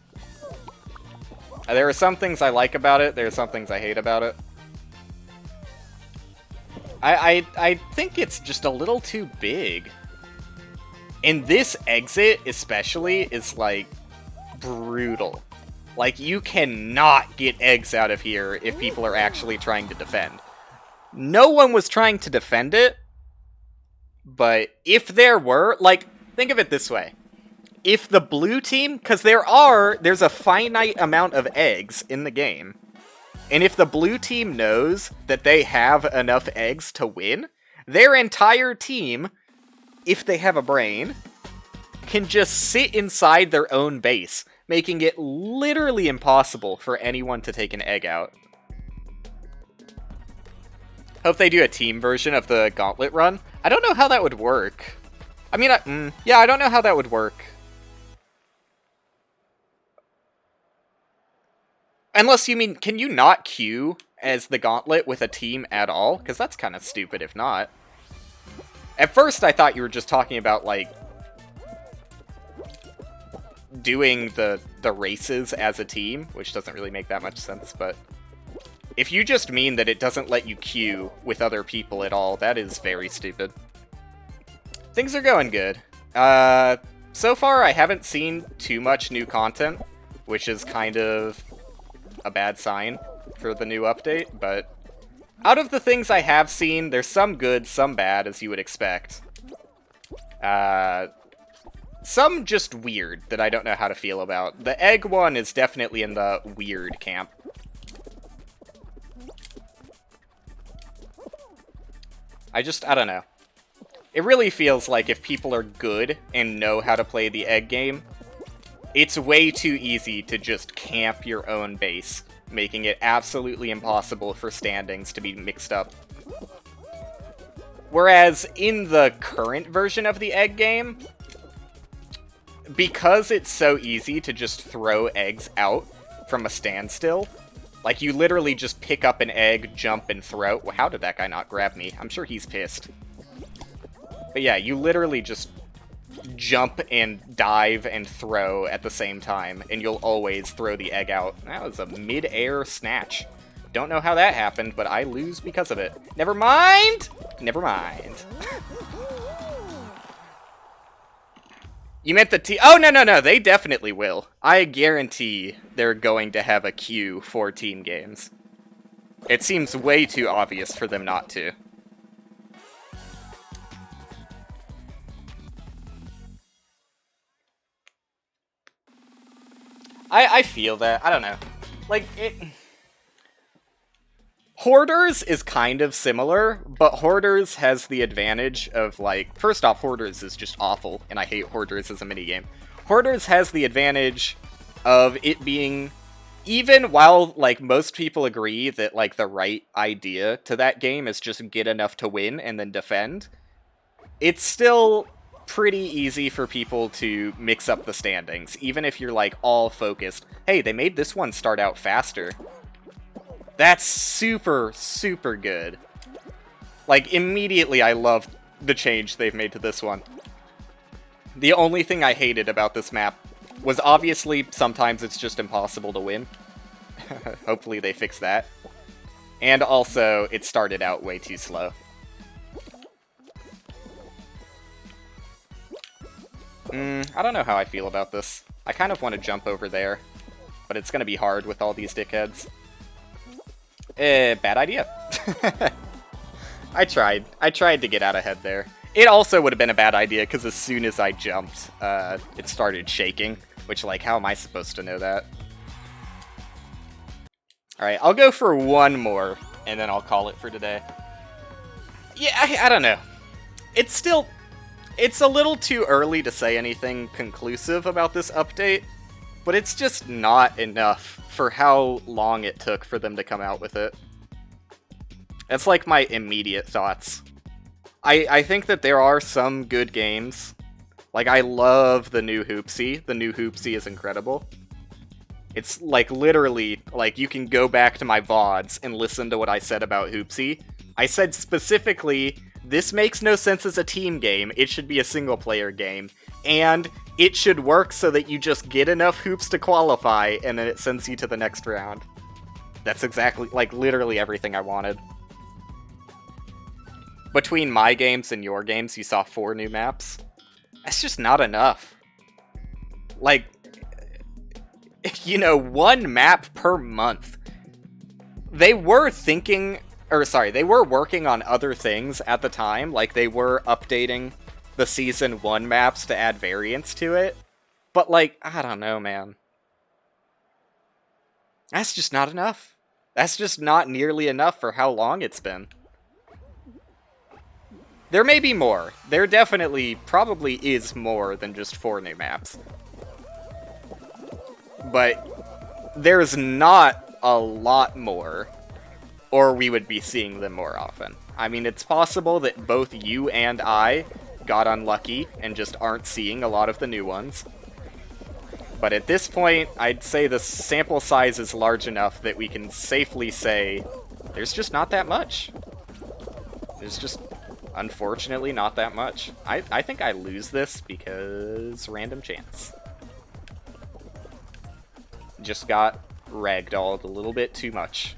There are some things I like about it, there are some things I hate about it. I think it's just a little too big. And this exit, especially, is, like, brutal. Like, you cannot get eggs out of here if people are actually trying to defend. No one was trying to defend it, but if there were, like, think of it this way. If the blue team, because there's a finite amount of eggs in the game, and if the blue team knows that they have enough eggs to win, their entire team, if they have a brain, can just sit inside their own base, making it literally impossible for anyone to take an egg out. Hope they do a team version of the gauntlet run. I don't know how that would work. I mean, yeah, I don't know how that would work. Unless you mean, can you not queue as the gauntlet with a team at all? Because that's kind of stupid if not. At first I thought you were just talking about, like, doing the races as a team, which doesn't really make that much sense, but if you just mean that it doesn't let you queue with other people at all, that is very stupid. Things are going good. So far I haven't seen too much new content, which is kind of a bad sign for the new update, but out of the things I have seen, there's some good, some bad, as you would expect. Some just weird that I don't know how to feel about. The egg one is definitely in the weird camp. I don't know. It really feels like if people are good and know how to play the egg game, it's way too easy to just camp your own base, making it absolutely impossible for standings to be mixed up. Whereas in the current version of the egg game, because it's so easy to just throw eggs out from a standstill, like you literally just pick up an egg, jump, and throw. Well, how did that guy not grab me? I'm sure he's pissed. But yeah, you literally just jump and dive and throw at the same time, and you'll always throw the egg out. That was a mid-air snatch. Don't know how that happened, but I lose because of it. Never mind! Never mind. You meant the team? Oh, no, they definitely will. I guarantee they're going to have a queue for team games. It seems way too obvious for them not to. I feel that. I don't know. Like, Hoarders is kind of similar, but Hoarders has the advantage of, like, first off, Hoarders is just awful, and I hate Hoarders as a minigame. Hoarders has the advantage of it being, even while, like, most people agree that, like, the right idea to that game is just get enough to win and then defend, it's still pretty easy for people to mix up the standings, even if you're, like, all focused. Hey, they made this one start out faster. That's super, super good. Like, immediately I love the change they've made to this one. The only thing I hated about this map was obviously sometimes it's just impossible to win. Hopefully they fix that. And also, it started out way too slow. I don't know how I feel about this. I kind of want to jump over there, but it's going to be hard with all these dickheads. Bad idea. I tried. I tried to get out ahead there. It also would have been a bad idea, because as soon as I jumped, it started shaking. Which, like, how am I supposed to know that? Alright, I'll go for one more, and then I'll call it for today. Yeah, I don't know. It's still... It's a little too early to say anything conclusive about this update, but it's just not enough for how long it took for them to come out with it. That's like my immediate thoughts. I think that there are some good games. Like, I love the new Hoopsie. The new Hoopsie is incredible. It's, like, literally, like, you can go back to my VODs and listen to what I said about Hoopsie. I said specifically, this makes no sense as a team game, it should be a single-player game, and it should work so that you just get enough hoops to qualify, and then it sends you to the next round. That's exactly, like, literally everything I wanted. Between my games and your games, you saw 4 new maps. That's just not enough. Like, you know, 1 map per month. They were thinking... Or, sorry, they were working on other things at the time, like they were updating the Season 1 maps to add variants to it, but, like, I don't know, man. That's just not enough. That's just not nearly enough for how long it's been. There may be more. There definitely, probably is more than just 4 new maps. But there's not a lot more, or we would be seeing them more often. I mean, it's possible that both you and I got unlucky and just aren't seeing a lot of the new ones. But at this point, I'd say the sample size is large enough that we can safely say there's just not that much. There's just, unfortunately, not that much. I think I lose this because random chance. Just got ragdolled a little bit too much.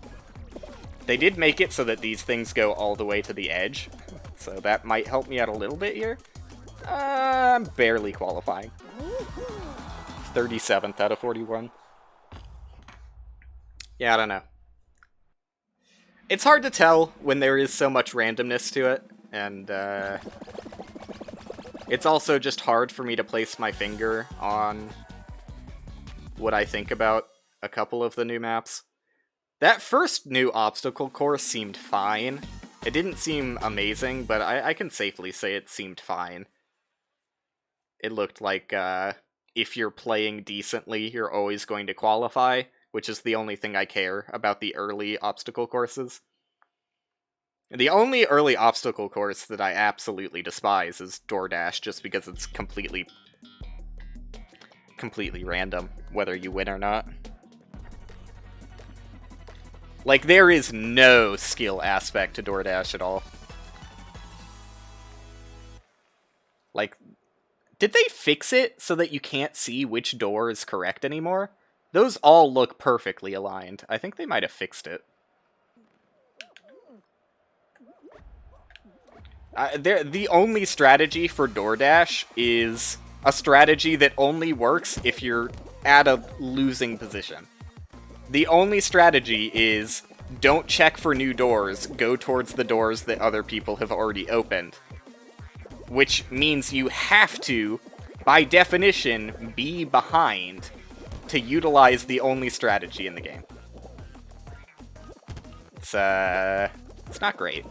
They did make it so that these things go all the way to the edge, so that might help me out a little bit here. I'm barely qualifying. 37th out of 41. Yeah, I don't know. It's hard to tell when there is so much randomness to it, and it's also just hard for me to place my finger on what I think about a couple of the new maps. That first new obstacle course seemed fine. It didn't seem amazing, but I can safely say it seemed fine. It looked like if you're playing decently, you're always going to qualify, which is the only thing I care about the early obstacle courses. The only early obstacle course that I absolutely despise is DoorDash, just because it's completely random, whether you win or not. Like, there is no skill aspect to DoorDash at all. Like, did they fix it so that you can't see which door is correct anymore? Those all look perfectly aligned. I think they might have fixed it. The only strategy for DoorDash is a strategy that only works if you're at a losing position. The only strategy is, don't check for new doors, go towards the doors that other people have already opened. Which means you have to, by definition, be behind to utilize the only strategy in the game. It's not great.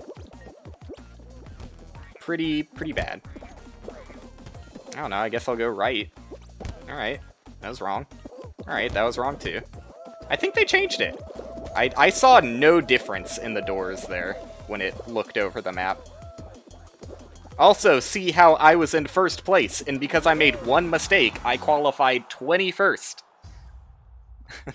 Pretty bad. I don't know, I guess I'll go right. Alright, that was wrong. Alright, that was wrong too. I think they changed it. I saw no difference in the doors there when it looked over the map. Also, see how I was in first place, and because I made one mistake, I qualified 21st.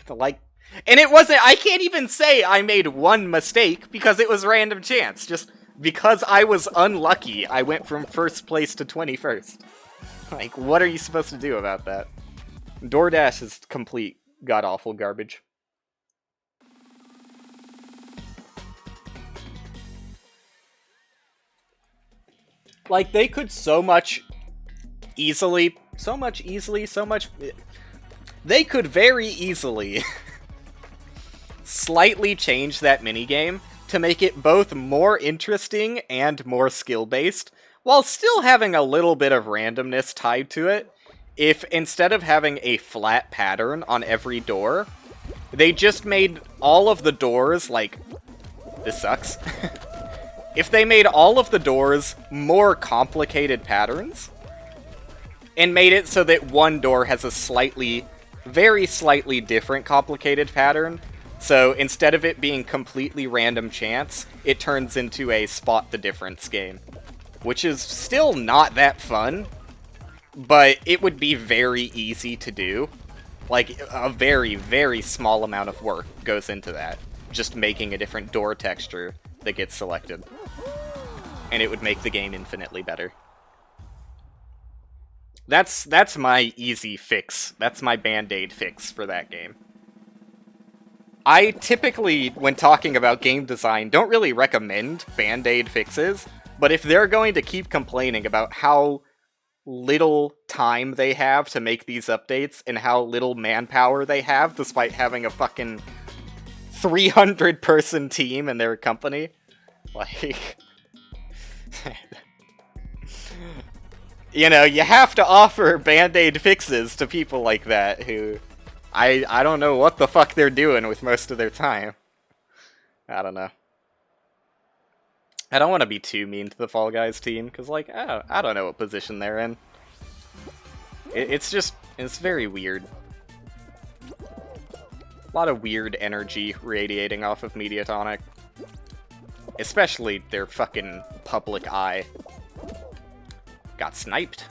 Like, and it wasn't, I can't even say I made one mistake, because it was random chance. Just because I was unlucky, I went from first place to 21st. Like, what are you supposed to do about that? DoorDash is complete god-awful garbage. Like, they could they could very easily slightly change that minigame to make it both more interesting and more skill-based, while still having a little bit of randomness tied to it. If instead of having a flat pattern on every door, they just made all of the doors, like, this sucks. If they made all of the doors more complicated patterns, and made it so that one door has a very slightly different complicated pattern, so instead of it being completely random chance, it turns into a spot the difference game. Which is still not that fun, but it would be very easy to do. Like, a very, very small amount of work goes into that. Just making a different door texture that gets selected. And it would make the game infinitely better. That's my easy fix. That's my band-aid fix for that game. I typically, when talking about game design, don't really recommend band-aid fixes, but if they're going to keep complaining about how little time they have to make these updates and how little manpower they have despite having a fucking 300-person team in their company, like... You know, you have to offer band-aid fixes to people like that who... I don't know what the fuck they're doing with most of their time. I don't know. I don't want to be too mean to the Fall Guys team, because, like, I don't know what position they're in. It's very weird. A lot of weird energy radiating off of Mediatonic. Especially their fucking public eye. Got sniped.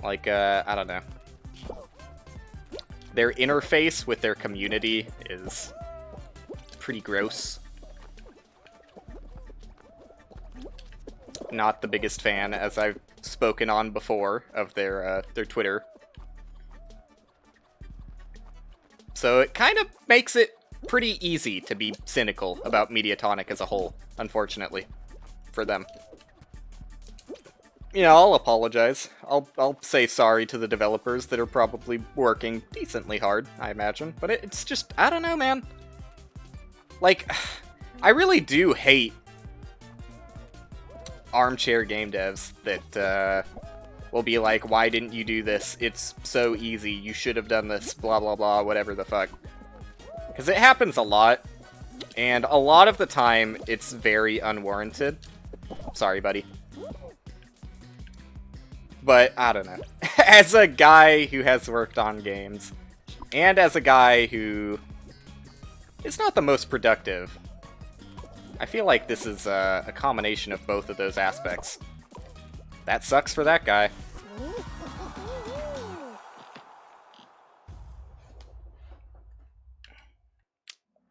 Like, I don't know. Their interface with their community is pretty gross. Not the biggest fan, as I've spoken on before, of their Twitter. So it kind of makes it pretty easy to be cynical about Mediatonic as a whole, unfortunately, for them. You know, I'll apologize. I'll say sorry to the developers that are probably working decently hard, I imagine. But it's just, I don't know, man. Like, I really do hate armchair game devs that will be like, why didn't you do this? It's so easy. You should have done this, blah, blah, blah, whatever the fuck. Because it happens a lot, and a lot of the time, it's very unwarranted. Sorry, buddy. But, I don't know. As a guy who has worked on games, and as a guy who is not the most productive, I feel like this is a combination of both of those aspects. That sucks for that guy.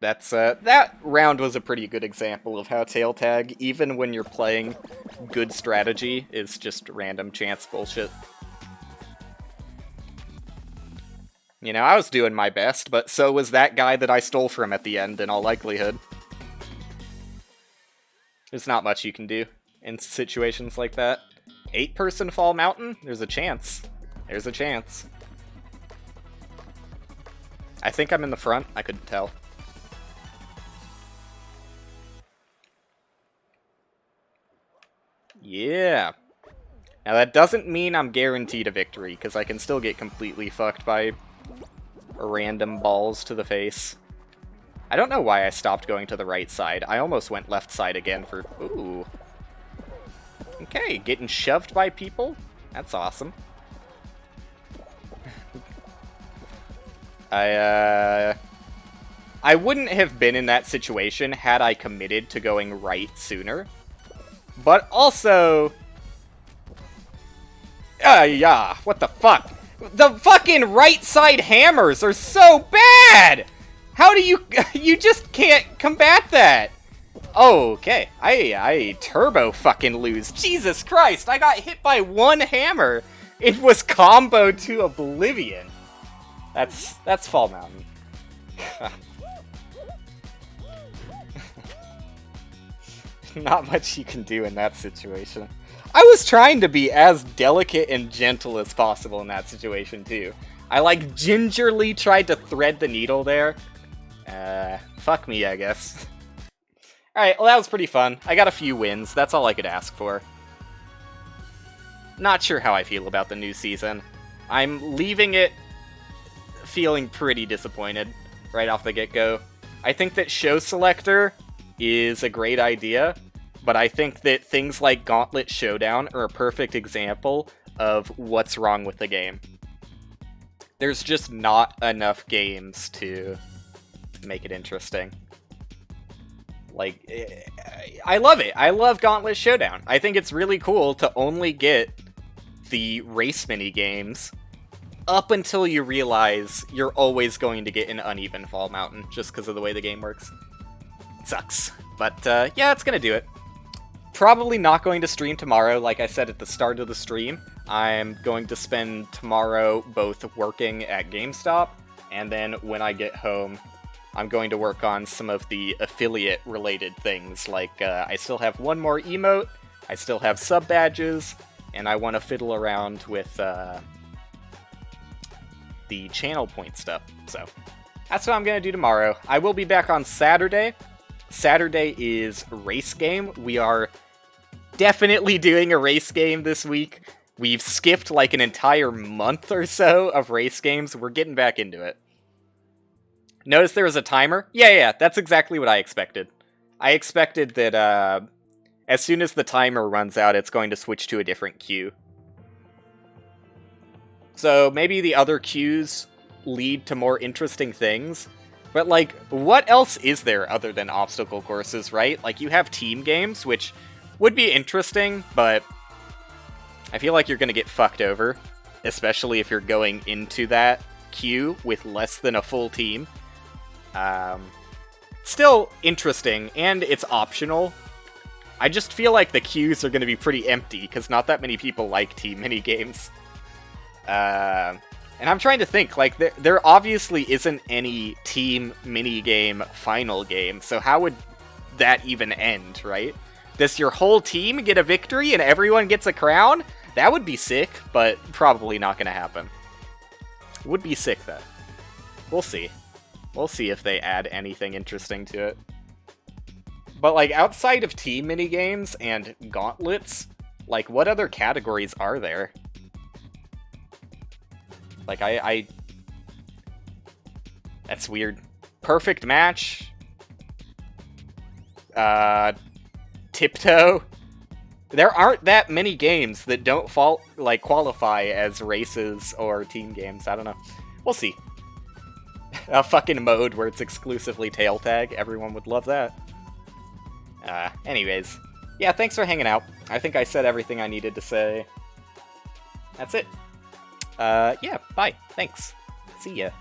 That's, that round was a pretty good example of how tail tag, even when you're playing good strategy, is just random chance bullshit. You know, I was doing my best, but so was that guy that I stole from at the end, in all likelihood. There's not much you can do in situations like that. 8-person fall mountain? There's a chance. There's a chance. I think I'm in the front. I couldn't tell. Yeah. Now that doesn't mean I'm guaranteed a victory, because I can still get completely fucked by random balls to the face. I don't know why I stopped going to the right side. I almost went left side again for... Ooh. Okay, getting shoved by people? That's awesome. I wouldn't have been in that situation had I committed to going right sooner. But also... yeah, what the fuck? The fucking right side hammers are so bad! How do you... You just can't combat that! Okay, I turbo fucking lose. Jesus Christ, I got hit by one hammer! It was comboed to oblivion. That's Fall Mountain. Not much you can do in that situation. I was trying to be as delicate and gentle as possible in that situation, too. I, like, gingerly tried to thread the needle there. Fuck me, I guess. Alright, well, that was pretty fun. I got a few wins. That's all I could ask for. Not sure how I feel about the new season. I'm leaving it feeling pretty disappointed right off the get-go. I think that Show Selector is a great idea, but I think that things like Gauntlet Showdown are a perfect example of what's wrong with the game. There's just not enough games to make it interesting. Like, I love it. I love Gauntlet Showdown. I think it's really cool to only get the race mini-games up until you realize you're always going to get an uneven Fall Mountain, just because of the way the game works. It sucks. But, yeah, it's gonna do it. Probably not going to stream tomorrow, like I said at the start of the stream. I'm going to spend tomorrow both working at GameStop, and then when I get home, I'm going to work on some of the affiliate-related things, like, I still have one more emote, I still have sub-badges, and I want to fiddle around with, the channel point stuff, so that's what I'm going to do tomorrow. I will be back on Saturday. Saturday is race game. We are definitely doing a race game this week. We've skipped like an entire month or so of race games. We're getting back into it. Notice there was a timer? Yeah, that's exactly what I expected. I expected that as soon as the timer runs out, it's going to switch to a different queue. So maybe the other queues lead to more interesting things. But, like, what else is there other than obstacle courses, right? Like, you have team games, which would be interesting, but I feel like you're going to get fucked over, especially if you're going into that queue with less than a full team. Still interesting, and it's optional. I just feel like the queues are going to be pretty empty, because not that many people like team minigames. And I'm trying to think, like, there obviously isn't any team minigame final game, so how would that even end, right? Does your whole team get a victory and everyone gets a crown? That would be sick, but probably not going to happen. Would be sick, though. We'll see. We'll see if they add anything interesting to it. But, like, outside of team minigames and gauntlets, like, what other categories are there? Like, that's weird. Perfect match. Tiptoe. There aren't that many games that don't qualify as races or team games. I don't know. We'll see. A fucking mode where it's exclusively tail tag. Everyone would love that. Anyways. Yeah, thanks for hanging out. I think I said everything I needed to say. That's it. Yeah, bye. Thanks. See ya.